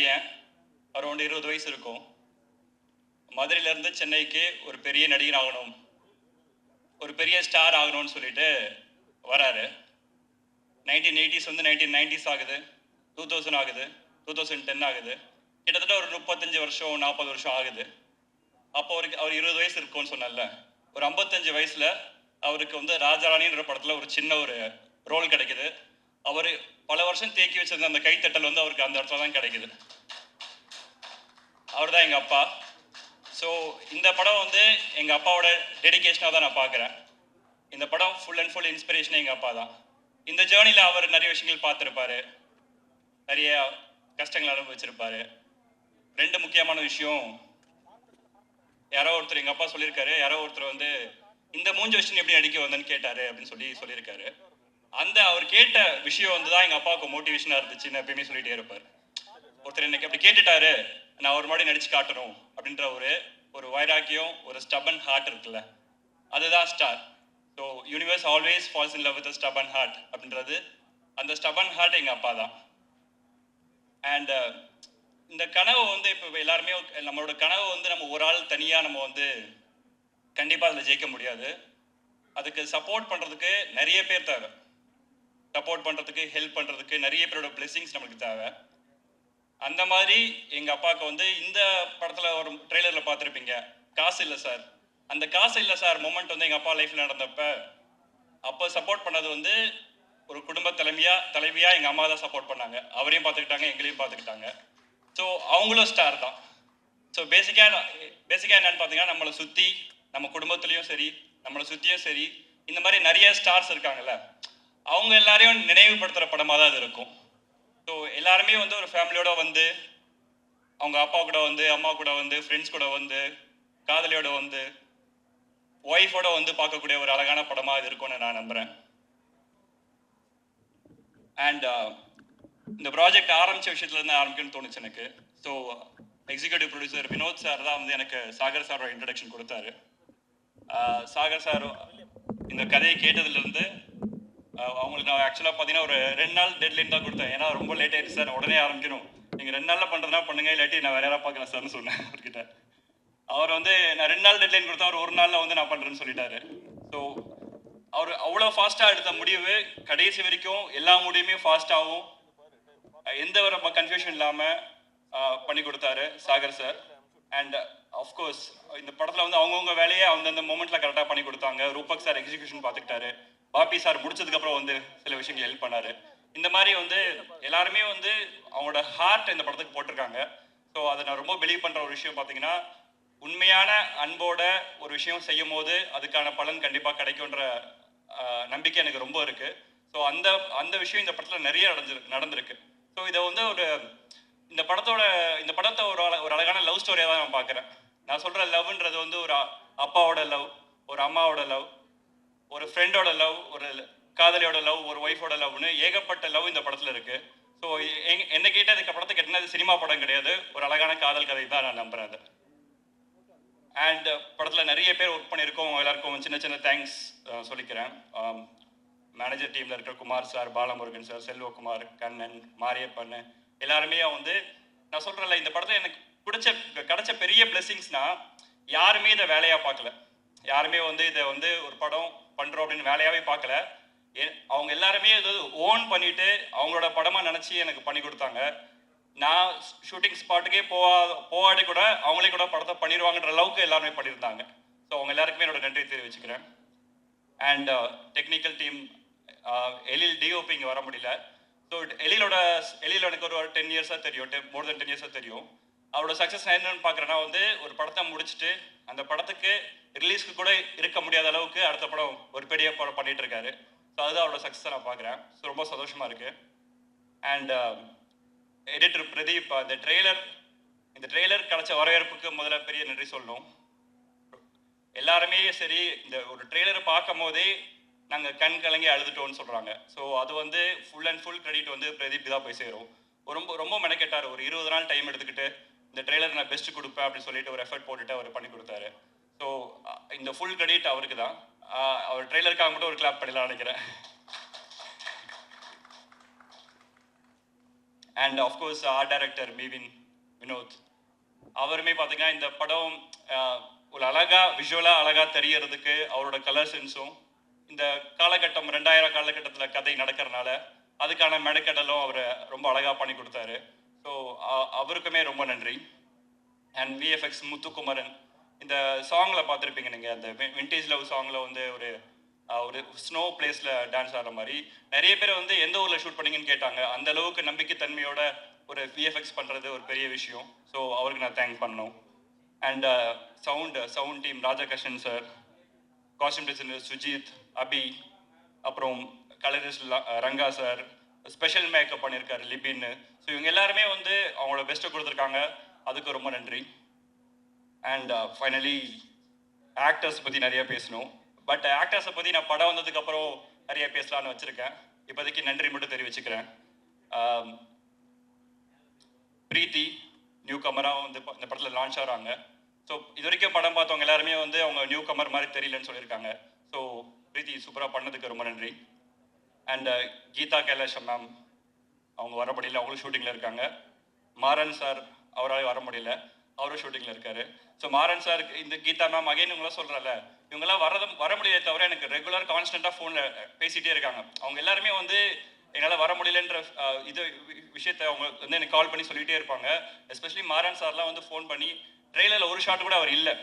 பையன், அரௌண்ட் 20 வயசு இருக்கும். மதுரையிலேருந்து சென்னைக்கு ஒரு பெரிய நடிகர் ஆகணும், ஒரு பெரிய ஸ்டார் ஆகணும்னு சொல்லிட்டு வராரு. 1980s வந்து 1990s ஆகுது, 2000 ஆகுது, 2010 ஆகுது. கிட்டத்தட்ட ஒரு 35 வருஷம் 40 வருஷம் ஆகுது. அப்போ அவர் 20 வயசு இருக்கும்னு சொன்னால, ஒரு 55 வயசுல அவருக்கு வந்து ராஜாராணின்ற படத்துல ஒரு சின்ன ஒரு ரோல் கிடைக்குது. அவர் பல வருஷம் தேக்கி வச்சிருந்த அந்த கைத்தட்டல் வந்து அவருக்கு அந்த இடத்துல தான் கிடைக்குது. அவர் தான் எங்க அப்பா. ஸோ இந்த படம் வந்து எங்க அப்பாவோட டெடிகேஷனாக தான் நான் பார்க்குறேன். இந்த படம் ஃபுல் அண்ட் ஃபுல் இன்ஸ்பிரேஷன் எங்க அப்பா தான். இந்த ஜேர்னியில் அவர் நிறைய விஷயங்கள் பார்த்துருப்பாரு, நிறைய கஷ்டங்கள் அனுபவிச்சிருப்பாரு. ரெண்டு முக்கியமான விஷயம், யாரோ ஒருத்தர் எங்க அப்பா சொல்லியிருக்காரு, யாரோ ஒருத்தர் வந்து இந்த மூஞ்சி வச்சு எப்படி நடிக்க வந்தேன்னு கேட்டாரு அப்படின்னு சொல்லியிருக்காரு. அந்த அவர் கேட்ட விஷயம் வந்து தான் எங்க அப்பாவுக்கு மோட்டிவேஷனா இருந்துச்சுன்னு எப்பயுமே சொல்லிட்டே இருப்பார். ஒருத்தர் எனக்கு அப்படி கேட்டுட்டாரு, நான் ஒரு மாதிரி நடிச்சு காட்டணும் அப்படின்ற ஒரு வைராக்கியம், ஒரு ஸ்டபன் ஹார்ட் இருக்குல்ல, அதுதான் star. So universe always falls in love with stubborn heart அப்படின்றது, அந்த ஸ்டபன் ஹார்ட் எங்க அப்பா தான். அண்ட் இந்த கனவு வந்து இப்போ எல்லாருமே நம்மளோட கனவு வந்து நம்ம ஒரு ஆள் தனியாக நம்ம வந்து கண்டிப்பாக அதில் ஜெயிக்க முடியாது. அதுக்கு சப்போர்ட் பண்ணுறதுக்கு நிறைய பேர் தேவை. சப்போர்ட் பண்ணுறதுக்கு, ஹெல்ப் பண்ணுறதுக்கு நிறைய பேரோட பிளெஸிங்ஸ் நம்மளுக்கு தேவை. அந்த மாதிரி எங்கள் அப்பாவுக்கு வந்து இந்த படத்தில் ஒரு ட்ரெய்லரில் பார்த்துருப்பீங்க, காசு இல்லை சார். அந்த காசு இல்லை சார் மொமெண்ட் வந்து எங்கள் அப்பா லைஃப்பில் நடந்தப்ப அப்போ சப்போர்ட் பண்ணது வந்து ஒரு குடும்ப தலைவியாக எங்கள் அம்மா தான் சப்போர்ட் பண்ணாங்க. அவரையும் பார்த்துக்கிட்டாங்க, எங்களையும் பார்த்துக்கிட்டாங்க. ஸோ அவங்களும் ஸ்டார் தான். ஸோ பேசிக்காக என்னன்னு பார்த்தீங்கன்னா, நம்மளை சுற்றி நம்ம குடும்பத்துலேயும் சரி, நம்மளை சுற்றியும் சரி, இந்த மாதிரி நிறைய ஸ்டார்ஸ் இருக்காங்கல்ல, அவங்க எல்லாரையும் நினைவுபடுத்துகிற படமாக தான் அது இருக்கும். ஸோ எல்லாருமே வந்து ஒரு ஃபேமிலியோட வந்து, அவங்க அப்பா கூட வந்து, அம்மா கூட வந்து, ஃப்ரெண்ட்ஸ் கூட வந்து, காதலியோட வந்து, ஒய்ஃபோட வந்து பார்க்கக்கூடிய ஒரு அழகான படமாக இது இருக்கும்னு நான் நம்புகிறேன். அண்ட் இந்த ப்ராஜெக்ட் ஆரம்பித்த விஷயத்துலேருந்து ஆரம்பிக்கணும்னு தோணுச்சு எனக்கு. So executive producer Vinod sir தான் வந்து எனக்கு சாகர் சாரோட இன்ட்ரடக்ஷன் கொடுத்தாரு. சாகர் சார் இந்த கதையை கேட்டதுலேருந்து அவங்களுக்கு நான் ஆக்சுவலாக பார்த்தீங்கன்னா ஒரு 2 நாள் டெட்லைன் தான் கொடுத்தேன். ஏன்னா ரொம்ப லேட் ஆகிடுச்சு சார், உடனே ஆரம்பிக்கணும், நீங்கள் 2 நாளில் பண்ணுறதுனா பண்ணுங்க, இல்லாட்டி நான் வேற யாராவது பார்க்கலாம் சார்னு சொன்னேன் அவர்கிட்ட. அவர் வந்து நான் 2 நாள் டெட்லைன் கொடுத்தா அவர் 1 நாளில் வந்து நான் பண்ணுறேன்னு சொல்லிட்டாரு. ஸோ அவர் அவ்வளோ ஃபாஸ்ட்டாக எடுத்த முடிவு கடைசி வரைக்கும் எல்லா முடிவுமே ஃபாஸ்ட்டாகவும் எந்த ஒரு கன்ஃபியூஷன் இல்லாமல் பண்ணி கொடுத்தாரு சாகர் சார். அண்ட் ஆஃப்கோர்ஸ் இந்த படத்தில் வந்து அவங்கவுங்க வேலையை அந்தந்த மூமெண்ட்டில் கரெக்டாக பண்ணி கொடுத்தாங்க. ரூபக் சார் எக்ஸிக்யூஷன் பார்த்துக்கிட்டாரு, பாப்பி சார் முடிச்சதுக்கப்புறம் வந்து சில விஷயங்கள் ஹெல்ப் பண்ணார். இந்த மாதிரி வந்து எல்லாருமே வந்து அவங்களோட ஹார்ட் இந்த படத்துக்கு போட்டிருக்காங்க. ஸோ அதை நான் ரொம்ப பிலீவ் பண்ணுற ஒரு விஷயம் பார்த்தீங்கன்னா, உண்மையான அன்போட ஒரு விஷயம் செய்யும் போது அதுக்கான பலன் கண்டிப்பாக கிடைக்கும்ன்ற நம்பிக்கை எனக்கு ரொம்ப இருக்குது. ஸோ அந்த விஷயம் இந்த படத்தில் நிறைய நடந்திருக்கு. ஸோ இதை வந்து இந்த படத்தை ஒரு அழகான லவ் ஸ்டோரியாக தான் நான் பார்க்குறேன். நான் சொல்கிற லவ்ன்றது வந்து ஒரு அப்பாவோட லவ், ஒரு அம்மாவோட லவ், ஒரு ஃப்ரெண்டோட லவ், ஒரு காதலியோட லவ், ஒரு ஒய்ஃபோட லவ்னு ஏகப்பட்ட லவ் இந்த படத்தில் இருக்குது. ஸோ என்ன கேட்டால் இந்த படத்தை கேட்டது சினிமா படம் கிடையாது, ஒரு அழகான காதல் கதை தான் நான் நம்புகிறேன் அது. அண்ட் படத்தில் நிறைய பேர் ஒர்க் பண்ணியிருக்கோம், எல்லாருக்கும் சின்ன சின்ன தேங்க்ஸ் சொல்லிக்கிறேன். மேனேஜர் டீமில் இருக்கிற குமார் சார், பாலமுருகன் சார், செல்வகுமார், கண்ணன், மாரியப்பன், எல்லாருமே வந்து நான் சொல்கிறேன்ல, இந்த படத்தில் எனக்கு கிடைச்ச பெரிய பிளெஸிங்ஸ்னா, யாருமே இதை வேலையாக பார்க்கல. யாருமே வந்து இதை வந்து ஒரு படம் பண்ணுறோம் அப்படின்னு வேலையாகவே பார்க்கல. அவங்க எல்லாருமே இது ஓன் பண்ணிட்டு அவங்களோட படமாக நினச்சி எனக்கு பண்ணி கொடுத்தாங்க. நான் ஷூட்டிங் ஸ்பாட்டுக்கே போகாட்டி கூட அவங்களே கூட படத்தை பண்ணிடுவாங்கன்ற அளவுக்கு எல்லாருமே பண்ணியிருந்தாங்க. ஸோ அவங்க எல்லாருக்குமே என்னோட நன்றி தெரிவிச்சுக்கிறேன். And technical team, Ezhil DOP இங்கே வர முடியல. ஸோ எழில் எனக்கு ஒரு 10 இயர்ஸாக தெரியும், மோர் தென் 10 இயர்ஸாக தெரியும். அவரோட சக்ஸஸ் நான் என்னன்னு பார்க்குறேன்னா வந்து, ஒரு படத்தை முடிச்சுட்டு அந்த படத்துக்கு ரிலீஸ்க்கு கூட இருக்க முடியாத அளவுக்கு அடுத்த படம் ஒரு பெரிய படம் பண்ணிட்டு இருக்காரு. ஸோ அதுதான் அவரோட சக்ஸஸை நான் பார்க்குறேன். ஸோ ரொம்ப சந்தோஷமாக இருக்குது. அண்ட் எடிட்டர் பிரதீப், இந்த ட்ரெய்லர் கிடைச்ச வரவேற்புக்கு முதல்ல பெரிய நன்றி சொல்லணும். எல்லாருமே சரி, இந்த ஒரு ட்ரெய்லரை பார்க்கும் போதே நாங்கள் கண் கலங்கி அழுதுட்டோம்னு சொல்கிறாங்க. ஸோ அது வந்து ஃபுல் அண்ட் ஃபுல் கிரெடிட் வந்து பிரதீப் தான் போய் சேரும். ரொம்ப மெனக்கெட்டார். ஒரு 20 நாள் டைம் எடுத்துக்கிட்டு இந்த ட்ரெய்லர் நான் பெஸ்ட் கொடுப்பேன் அப்படின்னு சொல்லிட்டு ஒரு எஃபர்ட் போட்டுட்டு அவர் பண்ணி கொடுத்தாரு. ஸோ இந்த ஃபுல் கிரெடிட் அவருக்கு தான். அவர் ட்ரெய்லருக்காக மட்டும் ஒரு கிளாப் பண்ணலாம் நினைக்கிறேன். And of course art director Vinod. அவருமே பார்த்தீங்கன்னா இந்த படம் ஒரு விஷுவலாக அழகாக தெரியறதுக்கு அவரோட கலர் சென்ஸும், இந்த காலகட்டம் 2000 காலகட்டத்தில் கதை நடக்கிறனால அதுக்கான மெனக்கெடலும் அவர் ரொம்ப அழகாக பண்ணி கொடுத்தாரு. ஸோ அவருக்குமே ரொம்ப நன்றி. And VFX Muthukumaran. இந்த சாங்கில் பார்த்துருப்பீங்க நீங்கள், அந்த விண்டேஜ் லவ் சாங்கில் வந்து ஒரு ஸ்னோ பிளேஸில் டான்ஸ் ஆடுற மாதிரி நிறைய பேர் வந்து எந்த ஊரில் ஷூட் பண்ணீங்கன்னு கேட்டாங்க. அந்த அளவுக்கு நம்பிக்கைத்தன்மையோட ஒரு விஎஃப்எக்ஸ் பண்ணுறது ஒரு பெரிய விஷயம். ஸோ அவருக்கு நான் தேங்க் பண்ணணும். And sound team Rajakrishnan sir, costume designer Sujith, Abi, அப்புறம் colorist Ranga sir, special makeup பண்ணியிருக்காரு லிபின்னு. ஸோ இவங்க எல்லாருமே வந்து அவங்களோட பெஸ்ட்டை கொடுத்துருக்காங்க. அதுக்கு ரொம்ப நன்றி. அண்ட் ஃபைனலி ஆக்டர்ஸ் பற்றி நிறைய பேசணும். பட் ஆக்டர்ஸை பற்றி நான் படம் வந்ததுக்கப்புறம் நிறைய பேசலான்னு வச்சுருக்கேன். இப்போதைக்கு நன்றி மட்டும் தெரிவிச்சுக்கிறேன். பிரீத்தி நியூ கமராக வந்து இந்த படத்தில் லான்ச் ஆகிறாங்க. ஸோ இது வரைக்கும் படம் பார்த்தவங்க எல்லாருமே வந்து அவங்க நியூ கமர் மாதிரி தெரியலன்னு சொல்லியிருக்காங்க. ஸோ பிரீத்தி சூப்பராக பண்ணதுக்கு ரொம்ப நன்றி. அண்ட் கீதா கைலாஷம் மேம், அவங்க வர முடியல, அவங்களும் ஷூட்டிங்கில் இருக்காங்க. மாறன் சார் அவரால் வர முடியல, அவரும் ஷூட்டிங்கில் இருக்காரு. ஸோ மாறன் சார், இந்த கீதா மேம் அகைன் இவங்களாம் சொல்கிறல, இவங்களாம் வர முடியாத தவிர எனக்கு ரெகுலர் கான்ஸ்டண்ட்டாக ஃபோனில் பேசிகிட்டே இருக்காங்க. அவங்க எல்லாருமே வந்து என்னால் வர முடியலன்ற இது விஷயத்தை அவங்க வந்து எனக்கு கால் பண்ணி சொல்லிகிட்டே இருப்பாங்க. எஸ்பெஷலி மாறன் சார்லாம் வந்து ஃபோன் பண்ணி ட்ரெயிலரில் ஒரு ஷாட் கூட அவர் இல்லை,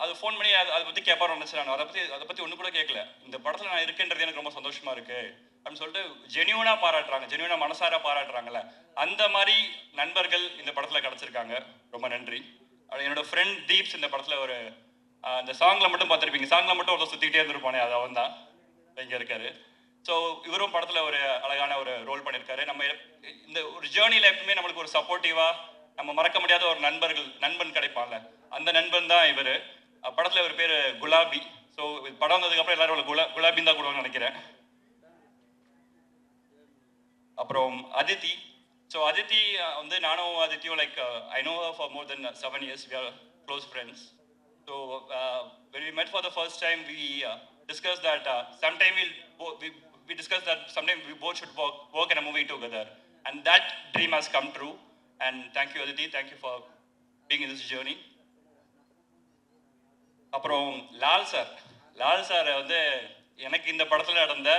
அது ஃபோன் பண்ணி அதை பற்றி கேட்பாரு நினச்சிடாங்க. அதை பற்றி ஒன்று கூட கேட்கல. இந்த படத்தில் நான் இருக்கேன்றது எனக்கு ரொம்ப சந்தோஷமாக இருக்குது அப்படின்னு சொல்லிட்டு ஜென்யூனாக பாராட்டுறாங்க, ஜென்யூனாக மனசார பாராட்டுறாங்கல்ல. அந்த மாதிரி நண்பர்கள் இந்த படத்தில் கிடச்சிருக்காங்க. ரொம்ப நன்றி. என்னோட ஃப்ரெண்ட் தீப்ஸ் இந்த படத்தில் ஒரு இந்த சாங்கில் மட்டும் பார்த்துருப்பீங்க, சாங்கில் மட்டும் ஒருத்தர் சுற்றிக்கிட்டே இருந்திருப்பானே, அது அவன் தான் இங்கே இருக்காரு. ஸோ இவரும் படத்தில் ஒரு அழகான ஒரு ரோல் பண்ணியிருக்காரு. நம்ம இந்த ஒரு ஜேர்னியில் எப்பவுமே நம்மளுக்கு ஒரு சப்போர்ட்டிவாக நம்ம மறக்க முடியாத ஒரு நண்பன் கிடைப்பான்ல, அந்த நண்பன் தான் இவர். படத்தில் இவர் பேர் குலாபி. ஸோ படம் வந்ததுக்கப்புறம் எல்லாரும் குலாபின்னு தான் கூடுவாங்கன்னு நினைக்கிறேன். அப்புறம் அதித்தி. ஸோ அதித்தி வந்து நானும் அதித்தியும் like I know for more than 7 years. We are close friends. So when we met for the first time, we discussed that sometime we discussed that sometime we both should work in a movie together, and that dream has come true. And thank you Aditi, thank you for being in this journey. அப்புறம் Lal sir வந்து எனக்கு இந்த படத்தில் நடந்த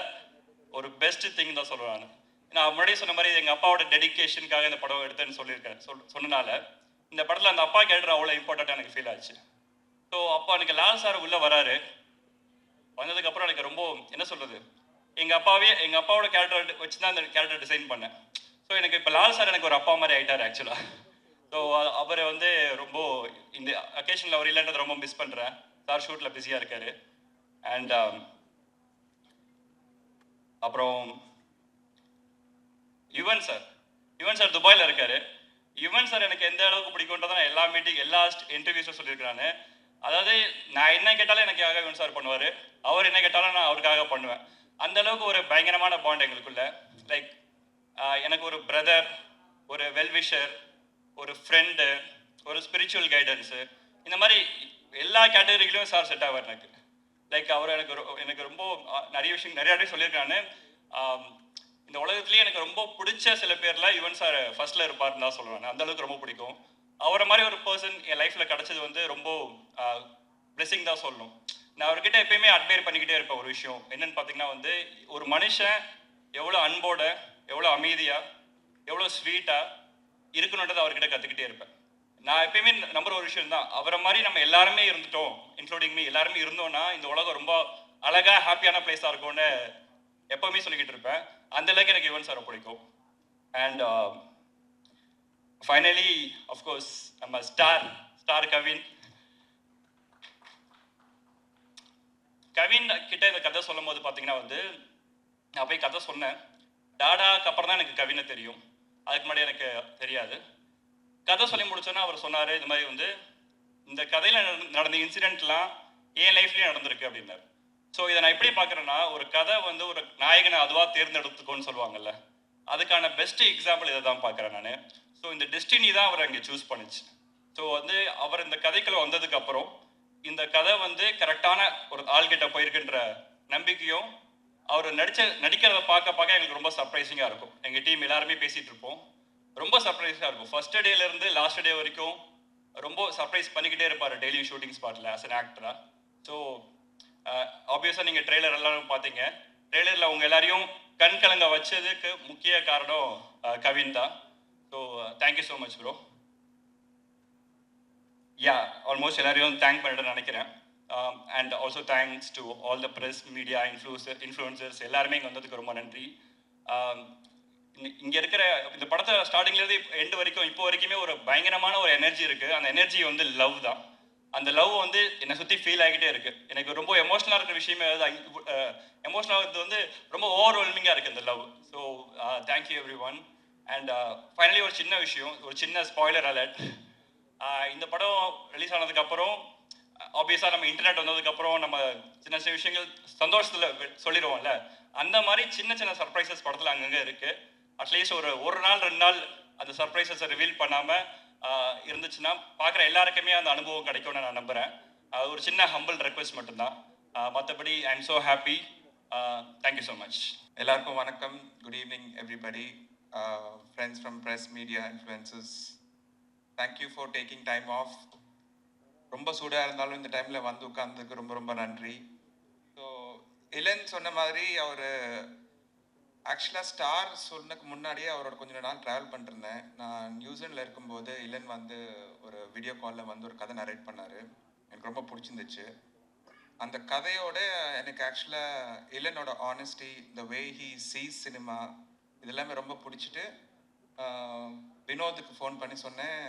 ஒரு best thing தான் சொல்லுவேன். நான் முன்னாடியே சொன்ன மாதிரி எங்கள் அப்பாவோட டெடிக்கேஷனுக்காக இந்த படம் எடுத்தேன்னு சொல்லியிருக்கேன். சொன்னனால இந்த படத்தில் அந்த அப்பா கேரக்டர் அவ்வளோ இம்பார்ட்டண்ட்டாக எனக்கு ஃபீல் ஆச்சு. ஸோ அப்போ எனக்கு லால் சார் உள்ளே வராரு. வந்ததுக்கப்புறம் எனக்கு ரொம்ப என்ன சொல்கிறது, எங்கள் அப்பாவோட கேரக்டர் வச்சு தான் அந்த கேரக்டர் டிசைன் பண்ணேன். ஸோ எனக்கு இப்போ லால் சார் எனக்கு ஒரு அப்பா மாதிரி ஆகிட்டார் ஆக்சுவலாக. ஸோ அவரை வந்து ரொம்ப இந்த அக்கேஷனில் அவர் இல்லைன்றதை ரொம்ப மிஸ் பண்ணுறேன். சார் ஷூட்டில் பிஸியாக இருக்கார். அண்ட் அப்புறம் யுவன் சார் துபாயில் இருக்கார். யுவன் சார் எனக்கு எந்த அளவுக்கு பிடிக்கும்ன்றதை நான் எல்லா இன்டர்வியூஸும் சொல்லியிருக்கிறானு. அதாவது நான் என்ன கேட்டாலும் எனக்காக யுவன் சார் பண்ணுவார், அவர் என்ன கேட்டாலும் நான் அவருக்காக பண்ணுவேன். அந்த அளவுக்கு ஒரு பயங்கரமான பாண்ட் எங்களுக்குள்ள. லைக் எனக்கு ஒரு பிரதர், ஒரு வெல்விஷர், ஒரு ஃப்ரெண்டு, ஒரு ஸ்பிரிச்சுவல் கைடன்ஸு, இந்த மாதிரி எல்லா கேட்டகரியிலையும் சார் செட் ஆவார் எனக்கு. லைக் அவர் எனக்கு ரொம்ப நிறைய சொல்லியிருக்கான்னு. இந்த உலகத்துலேயே எனக்கு ரொம்ப பிடிச்ச சில பேரில் யுவன் சார் ஃபர்ஸ்ட்டில் இருப்பார்னு தான் சொல்லுவேன். அந்த அளவுக்கு ரொம்ப பிடிக்கும். அவரை மாதிரி ஒரு பர்சன் என் லைஃப்பில் கிடச்சது வந்து ரொம்ப பிளெஸிங் தான் சொல்லணும். நான் அவர்கிட்ட எப்பயுமே அட்மையர் பண்ணிக்கிட்டே இருப்பேன். ஒரு விஷயம் என்னன்னு பார்த்தீங்கன்னா வந்து, ஒரு மனுஷன் எவ்வளோ அன்போட, எவ்வளோ அமைதியாக, எவ்வளோ ஸ்வீட்டாக இருக்கணுன்றதை அவர்கிட்ட கற்றுக்கிட்டே இருப்பேன். நான் எப்பயுமே நம்புற ஒரு விஷயம் தான், அவரை மாதிரி நம்ம எல்லாருமே இருந்துட்டோம், இன்க்ளூடிங் மீ, எல்லாருமே இருந்தோம்னா இந்த உலகம் ரொம்ப அழகாக ஹாப்பியான பிளேஸாக இருக்கும்னு எப்பவுமே சொல்லிக்கிட்டு இருப்பேன். அந்த அளவுக்கு எனக்கு யுவன் சாரை பிடிக்கும். அண்ட் ஃபைனலி அஃப்கோர்ஸ் நம்ம ஸ்டார் கவின் கிட்ட இந்த கதை சொல்லும் போது பார்த்தீங்கன்னா வந்து, நான் போய் கதை சொன்னேன். டாடாக்கு அப்புறம் தான் எனக்கு கவினை தெரியும், அதுக்கு முன்னாடி எனக்கு தெரியாது. கதை சொல்லி முடிச்சோன்னா அவர் சொன்னார், இது மாதிரி வந்து இந்த கதையில் நடந்த இன்சிடென்ட்லாம் என் லைஃப்லேயும் நடந்திருக்கு அப்படின்னாரு. ஸோ இதை நான் எப்படி பார்க்குறேன்னா, ஒரு கதை வந்து ஒரு நாயகனை அதுவாக தேர்ந்தெடுத்துக்கோன்னு சொல்லுவாங்கல்ல, அதுக்கான பெஸ்ட் எக்ஸாம்பிள் இதை தான் பார்க்குறேன் நான். ஸோ இந்த டெஸ்டினி தான் அவர் அங்கே சூஸ் பண்ணிச்சு. ஸோ வந்து அவர் இந்த கதைக்குள்ள வந்ததுக்கப்புறம் இந்த கதை வந்து கரெக்டான ஒரு ஆள்கிட்ட போயிருக்குன்ற நம்பிக்கையும் அவர் நடிக்கிறத பார்க்க எங்களுக்கு ரொம்ப சர்ப்ரைசிங்காக இருக்கும். எங்கள் டீம் எல்லாருமே பேசிகிட்டு இருப்போம். ரொம்ப சர்ப்ரைஸாக இருக்கும். ஃபர்ஸ்ட் டேலேருந்து லாஸ்ட் டே வரைக்கும் ரொம்ப சர்ப்ரைஸ் பண்ணிக்கிட்டே இருப்பார் டெய்லி ஷூட்டிங் ஸ்பாட்டில் ஆஸ் அன் ஆக்டராக. ஸோ ஆப்வியஸாக நீங்கள் ட்ரெய்லர் எல்லாரும் பார்த்தீங்க. ட்ரெய்லரில் உங்கள் எல்லாரையும் கண் கலங்க வச்சதுக்கு முக்கிய காரணம் கவின் தான். So thank you so much bro. Ya, almost எல்லாரையும் தேங்க் பண்ணிட்டு நினைக்கிறேன். And also thanks to all the press, media, influencers எல்லாருமே இங்கே வந்ததுக்கு ரொம்ப நன்றி. இங்கே இருக்கிற இந்த படத்தை ஸ்டார்டிங்லேருந்து எண்டு வரைக்கும் இப்போ வரைக்குமே ஒரு பயங்கரமான ஒரு எனர்ஜி இருக்குது. அந்த எனர்ஜி வந்து லவ் தான். அந்த லவ் வந்து என்னை சுற்றி ஃபீல் ஆகிட்டே இருக்குது. எனக்கு ரொம்ப எமோஷனலாக இருக்கிற விஷயமே எமோஷனலாக வந்து ரொம்ப ஓவர்வெல்மிங்காக இருக்குது இந்த love. So thank you every one. And finally ஒரு சின்ன விஷயம், ஒரு சின்ன ஸ்பாய்லர் அலர்ட். இந்த படம் ரிலீஸ் ஆனதுக்கப்புறம் ஆப்வியஸாக நம்ம இன்டர்நெட் வந்ததுக்கப்புறம் நம்ம சின்ன சின்ன விஷயங்கள் சந்தோஷத்தில் சொல்லிடுவோம்ல, அந்த மாதிரி சின்ன சின்ன சர்ப்ரைசஸ் படத்தில் அங்கங்கே இருக்குது. அட்லீஸ்ட் ஒரு நாள் 2 நாள் அந்த சர்ப்ரைசஸை ரிவீல் பண்ணாமல் இருந்துச்சுன்னா பார்க்குற எல்லாருக்குமே அந்த அனுபவம் கிடைக்கும்னு நான் நம்புகிறேன். ஒரு சின்ன ஹம்பிள் ரெக்வெஸ்ட் மட்டும்தான். மற்றபடி I am so happy. Thank you so much. எல்லாருக்கும் வணக்கம். Good evening everybody. Friends from press, media, influencers, thank you for taking time off. ரொம்ப சூடாக இருந்தாலும் இந்த டைமில் வந்து உட்கார்ந்ததுக்கு ரொம்ப ரொம்ப நன்றி. ஸோ இளன் சொன்ன மாதிரி அவர் ஆக்சுவலாக ஸ்டார் சொன்னதுக்கு முன்னாடியே அவரோட கொஞ்சம் நாள் ட்ராவல் பண்ணிருந்தேன். நான் நியூசிலாண்டில் இருக்கும்போது இளன் வந்து ஒரு வீடியோ காலில் வந்து ஒரு கதை நரேட் பண்ணார். எனக்கு ரொம்ப பிடிச்சிருந்துச்சு. அந்த கதையோட எனக்கு ஆக்சுவலாக இளனோட honesty, the way he sees cinema, இதெல்லாமே ரொம்ப பிடிச்சிட்டு வினோத்துக்கு ஃபோன் பண்ணி சொன்னேன்,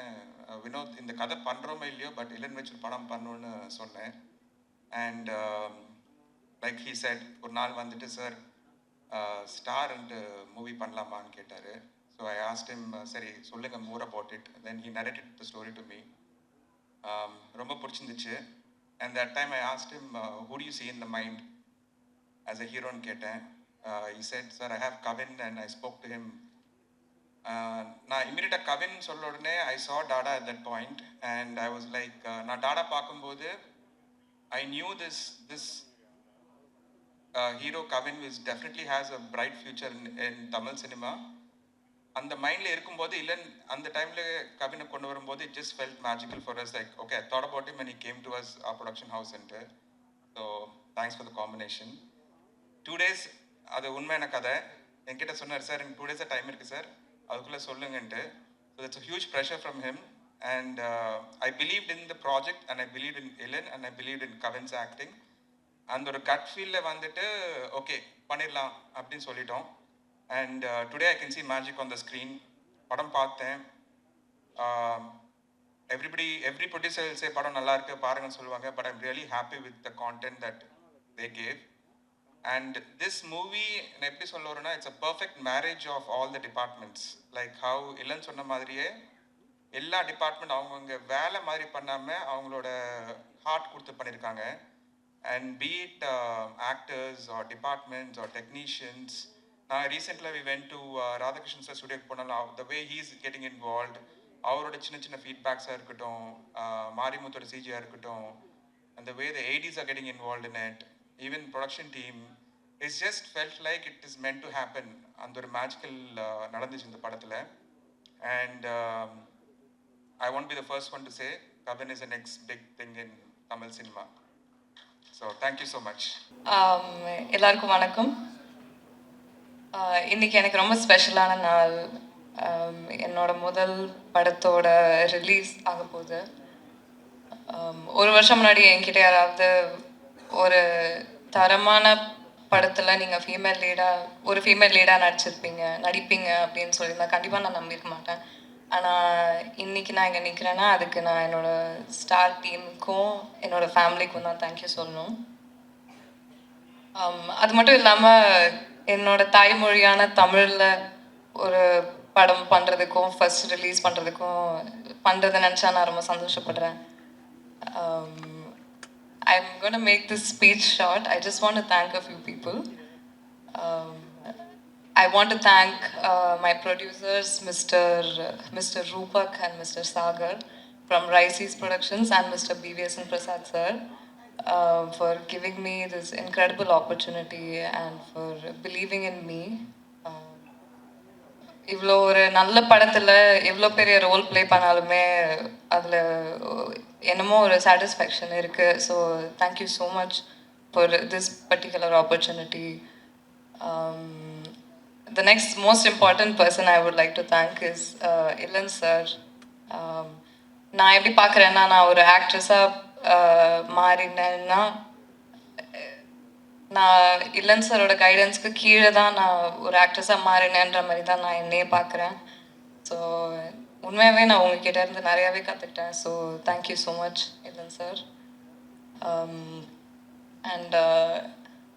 வினோத் இந்த கதை பண்ணுறோமோ இல்லையோ பட் இளன் வச்சு ஒரு படம் பண்ணணுன்னு சொன்னேன். அண்ட் லைக் ஹீ செட், ஒரு நாள் வந்துட்டு சார் ஸ்டார்ன்ட்டு மூவி பண்ணலாமான்னு கேட்டார். ஸோ ஐ ஆஸ்க்ட் ஹிம், சரி சொல்லுங்கள் more about it. Then he narrated the story to me. ரொம்ப பிடிச்சிருந்துச்சு. And that time I asked him, who do you see in the mind as a ஹீரோன்னு கேட்டேன். He said, sir I have Kavin and I spoke to him. நான் இமீடியட்டாக கவின் சொல்ல உடனே I saw Dada at that point. And I was like, நான் டாடா பார்க்கும்போது I knew this hero Kavin which definitely has a bright future in Tamil cinema. அந்த மைண்டில் இருக்கும்போது இல்லைன்னு அந்த டைமில் கவினை கொண்டு வரும்போது it just felt magical for us. Like, okay, I thought about him when he came to us, our production house center. So thanks for the combination. 2 days அது உண்மையான கதை. என்கிட்ட சொன்னார், சார் எனக்கு 2 days டைம் இருக்குது சார், அதுக்குள்ளே சொல்லுங்கன்ட்டு. So that's a huge pressure from him. And I believed in the project and I believed in Ilan and I believed in Kavin's acting. அந்த ஒரு கட் ஃபீலில் வந்துட்டு ஓகே பண்ணிடலாம் அப்படின்னு சொல்லிட்டோம். And today I can see magic on the screen. படம் பார்த்தேன். Every producer சே படம் நல்லா இருக்கு பாருங்கன்னு சொல்லுவாங்க. But I'm really happy with the content that they gave. And this movie நான் எப்படி சொல்ல வரேன்னா, it's a perfect marriage of all the departments. Like how இல்லைன்னு சொன்ன மாதிரியே எல்லா டிபார்ட்மெண்ட் அவங்கவுங்க வேலை மாதிரி பண்ணாமல் அவங்களோட ஹார்ட் கொடுத்து பண்ணியிருக்காங்க. And be it actors or departments or technicians. Recently we went to Radhakrishnan sir studio ponala. The way he is getting involved, அவரோட சின்ன சின்ன ஃபீட்பேக்ஸாக இருக்கட்டும், மாரிமுத்தோட சிஜியாக இருக்கட்டும், and the way the ADs are getting involved in it, even production team, it's just felt like it is meant to happen. அந்த ஒரு magical நடந்துச்சு இந்த படத்தில். And I won't be the first one to say Kavin is the next big thing in Tamil cinema. So thank you so much. எல்லாருக்கும் வணக்கம். இன்றைக்கி எனக்கு ரொம்ப ஸ்பெஷலான நாள். என்னோட முதல் படத்தோட ரிலீஸ் ஆக போகுது. 1 வருஷம் முன்னாடி என்கிட்ட யாராவது ஒரு தரமான படத்தில் நீங்கள் ஒரு ஃபீமேல் லீடாக நடிப்பீங்க அப்படின்னு சொல்லியிருந்தா கண்டிப்பாக நான் நம்பியிருக்க மாட்டேன். ஆனால் இன்றைக்கி நான் இங்கே நிற்கிறேன்னா அதுக்கு நான் என்னோடய ஸ்டார் டீமுக்கும் என்னோடய ஃபேமிலிக்கும் தான் தேங்க்யூ சொல்லணும். அது மட்டும் இல்லாமல் என்னோடய தாய்மொழியான தமிழில் ஒரு படம் பண்ணுறதுக்கும் ஃபர்ஸ்ட் ரிலீஸ் பண்ணுறதை நினச்சா நான் ரொம்ப சந்தோஷப்படுறேன். I'm going to make this speech short. I just want to thank a few people. I want to thank my producers, Mr. Rupak and Mr. Sagar from Rice's Productions and Mr. BVS and Prasad sir. for giving me this incredible opportunity and for believing in me. இவ்வளோ ஒரு நல்ல படத்தில் எவ்வளோ பெரிய role play பண்ணாலுமே அதில் என்னமோ ஒரு சாட்டிஸ்ஃபேக்ஷன் இருக்குது. So thank you so much for this particular opportunity. The next most important person I would like to thank is Ilan sir. நான் எப்படி பார்க்குறேன்னா, நான் ஒரு ஆக்ட்ரஸாக மாறினேன்னா நான் இல்லன் சரோட கைடன்ஸ்க்கு கீழே தான் நான் ஒரு ஆக்ட்ரஸாக மாறினேன்ற மாதிரி தான் நான் என்னையே பார்க்குறேன். ஸோ உண்மையாகவே நான் உங்ககிட்ட இருந்து நிறையாவே கற்றுக்கிட்டேன். So thank you so much Ilan sir. And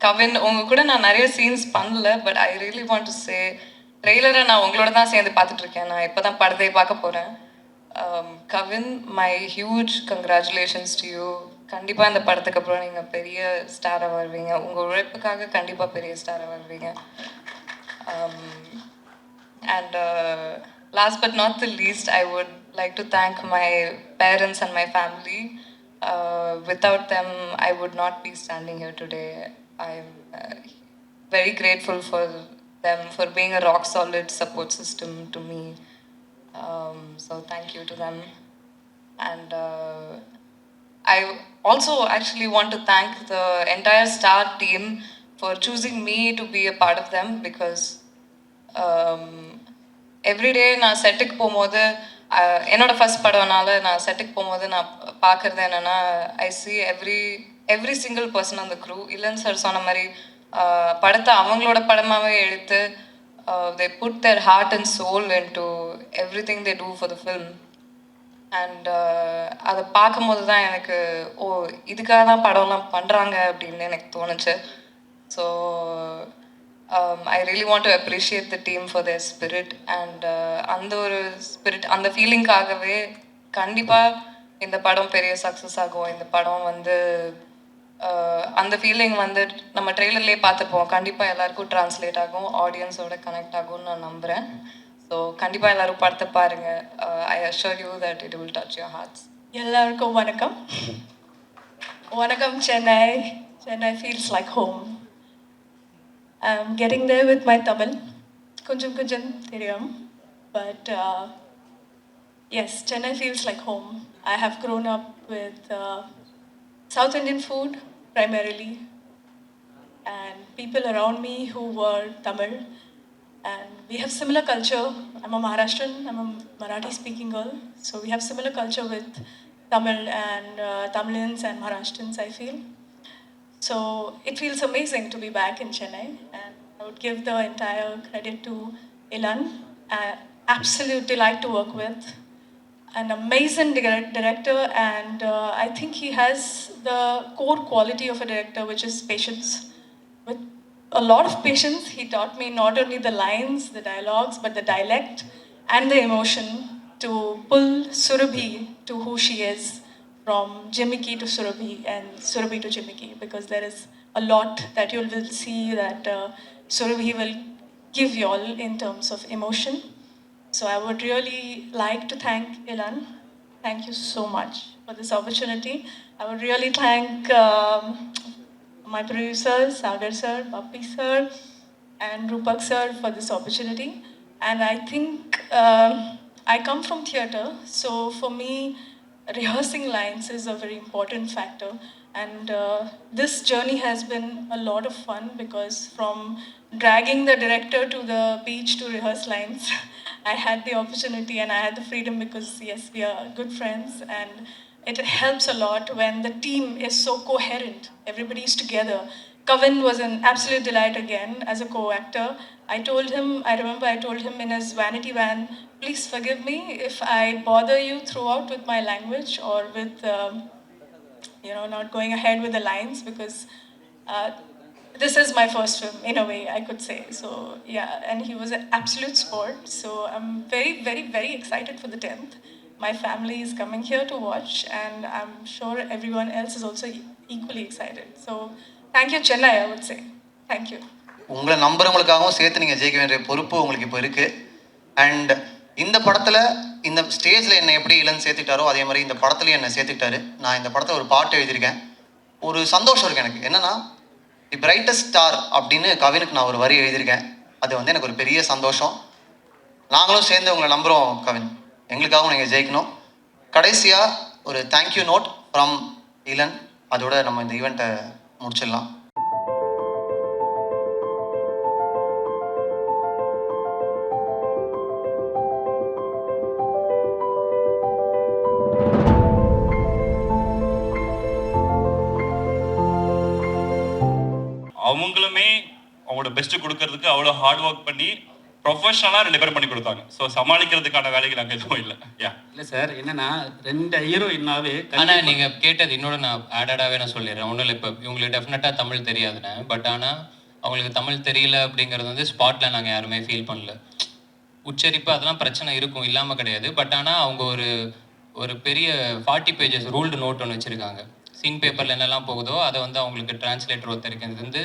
Kavin, உங்கள் கூட நான் நிறைய சீன்ஸ் பண்ணல, but I really want to say, ட்ரெய்லரை நான் உங்களோட தான் சேர்ந்து பார்த்துட்ருக்கேன். நான் இப்போ தான் படத்தை பார்க்க போகிறேன். Kavin, my huge congratulations to you. கண்டிப்பாக இந்த படத்துக்கு அப்புறம் நீங்கள் பெரிய ஸ்டாராக வருவீங்க. உங்கள் உழைப்புக்காக கண்டிப்பாக பெரிய ஸ்டாராக வருவீங்க. And last but not the least, I would like to thank my parents and my family. Without them, I would not be standing here today. I'm very grateful for them for being a rock solid support system to me. So thank you to them. And I also actually want to thank the entire Star team for choosing me to be a part of them, because every day நான் செட்டுக்கு போகும்போது, என்னோடய first படம்னால நான் செட்டுக்கு போகும்போது நான் பார்க்குறது என்னென்னா, I see every single person on the crew. இல்லைன்னு சார் சொன்ன மாதிரி படத்தை அவங்களோட படமாகவே எடுத்து they put their heart and soul into everything they do for the film. And அதை பார்க்கும்போது தான் எனக்கு, ஓ, இதுக்காக தான் படம்லாம் பண்ணுறாங்க அப்படின்னு எனக்கு தோணுச்சு. So I really want to appreciate the team for their spirit. And அந்த ஒரு ஸ்பிரிட், அந்த ஃபீலிங்காகவே கண்டிப்பாக இந்த படம் பெரிய சக்ஸஸ் ஆகும். இந்த படம் வந்து அந்த ஃபீலிங் வந்து நம்ம ட்ரெய்லர்லேயே பார்த்துப்போம், கண்டிப்பாக எல்லாருக்கும் ட்ரான்ஸ்லேட் ஆகும், ஆடியன்ஸோட கனெக்ட் ஆகும்னு நான் நம்புகிறேன். ஸோ கண்டிப்பாக எல்லோரும் படத்தை பாருங்கள். ஐ assure you that it will touch your hearts. எல்லாருக்கும் வணக்கம். வணக்கம் Chennai. Chennai feels like home. I'm getting there with my Tamil. கொஞ்சம் கொஞ்சம் தெரியும். But yes, Chennai feels like home. I have grown up with South Indian food primarily, and people around me who were Tamil. And we have similar culture. I'm a Maharashtrian, I'm a Marathi speaking girl. So we have similar culture with Tamil and Tamilians and Maharashtrians, I feel. So it feels amazing to be back in Chennai. And I would give the entire credit to Ilan. Absolute delight to work with. An amazing director, and I think he has the core quality of a director, which is patience. With a lot of patience, he taught me not only the lines, the dialogues, but the dialect and the emotion to pull Surabhi to who she is, from Jimiki to Surabhi and Surabhi to Jimiki, because there is a lot that you will see that Surabhi will give you all in terms of emotion. So I would really like to thank Ilan. Thank you so much for this opportunity. I would really thank my producers, Sagar sir, Bappi sir, and Rupak sir for this opportunity. And I think I come from theatre, so for me, rehearsing lines is a very important factor. And this journey has been a lot of fun, because from dragging the director to the beach to rehearse lines, I had the opportunity and I had the freedom, because yes, we are good friends, and it helps a lot when the team is so coherent. Everybody is together. Kavin was an absolute delight again as a co-actor. I remember I told him in his vanity van, please forgive me if I bother you throughout with my language or with, not going ahead with the lines, because this is my first film, in a way, I could say. So, yeah, and he was an absolute sport. So, I'm very, very, very excited for the 10th. My family is coming here to watch, and I'm sure everyone else is also equally excited. So, thank you, Chennai, I would say. Thank you. உங்களை நம்புறவங்களுக்காகவும் சேர்த்து நீங்கள் ஜெயிக்க வேண்டிய பொறுப்பு உங்களுக்கு இப்போ இருக்குது. And இந்த படத்தில் இந்த ஸ்டேஜில் என்னை எப்படி இளன் சேர்த்துக்கிட்டாரோ அதே மாதிரி இந்த படத்துலையும் என்னை சேர்த்துக்கிட்டாரு. நான் இந்த படத்தை ஒரு பாட்டு எழுதியிருக்கேன். ஒரு சந்தோஷம் இருக்குது எனக்கு. என்னென்னா, தி பிரைட்டஸ்ட் ஸ்டார் அப்படின்னு கவினுக்கு நான் ஒரு வரி எழுதியிருக்கேன். அது வந்து எனக்கு ஒரு பெரிய சந்தோஷம். நாங்களும் சேர்ந்து உங்களை நம்புகிறோம் கவின். எங்களுக்காகவும் நீங்கள் ஜெயிக்கணும். கடைசியாக ஒரு தேங்க்யூ நோட் ஃப்ரம் இளன். அதோட நம்ம இந்த ஈவெண்ட்டை முடிச்சிடலாம். அவங்களுமே அவங்களோட பெஸ்ட்டு கொடுக்கறதுக்கு அவ்வளோ ஹார்ட் ஒர்க் பண்ணி ப்ரொஃபஷனலாக 2 பேரும் பண்ணி கொடுத்தாங்க. ஸோ சமாளிக்கிறதுக்கான வேலைக்கு நாங்கள் எதுவும் இல்லை. இல்லை சார், என்னன்னா 2 ஹீரோயின்னாவே ஆனால் நீங்கள் கேட்டது இன்னொரு நான் ஆடடாகவே நான் சொல்லிடுறேன். ஒன்றும் இல்லை, இப்போ இவங்களுக்கு டெஃபினட்டாக தமிழ் தெரியாதுண்ணே. பட் ஆனால் அவங்களுக்கு தமிழ் தெரியல அப்படிங்கிறது வந்து ஸ்பாட்டில் நாங்கள் யாருமே ஃபீல் பண்ணல. உச்சரிப்பு அதெல்லாம் பிரச்சனை இருக்கும், இல்லாமல் கிடையாது. பட் ஆனால் அவங்க ஒரு பெரிய 40 பேஜஸ் ரூல்டு நோட் ஒன்று வச்சுருக்காங்க. சீன் பேப்பரில் என்னெல்லாம் போகுதோ அதை வந்து அவங்களுக்கு டிரான்ஸ்லேட்டர் ஒருத்தருக்கு வந்து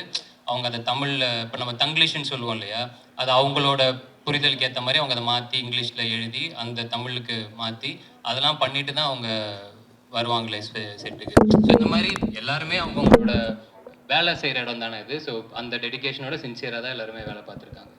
அவங்க அதை தமிழில், இப்போ நம்ம தங்கிலீஷ்னு சொல்லுவோம் இல்லையா, அது அவங்களோட புரிதலுக்கு ஏற்ற மாதிரி அவங்க அதை மாற்றி இங்கிலீஷில் எழுதி அந்த தமிழுக்கு மாற்றி அதெல்லாம் பண்ணிட்டு தான் அவங்க வருவாங்களே செட்டுக்கு. ஸோ இந்த மாதிரி எல்லாருமே அவங்களோட வேலை செய்கிற இடம் தானே இது. ஸோ அந்த டெடிக்கேஷனோட சின்சியராக தான் எல்லாருமே வேலை பார்த்துருக்காங்க.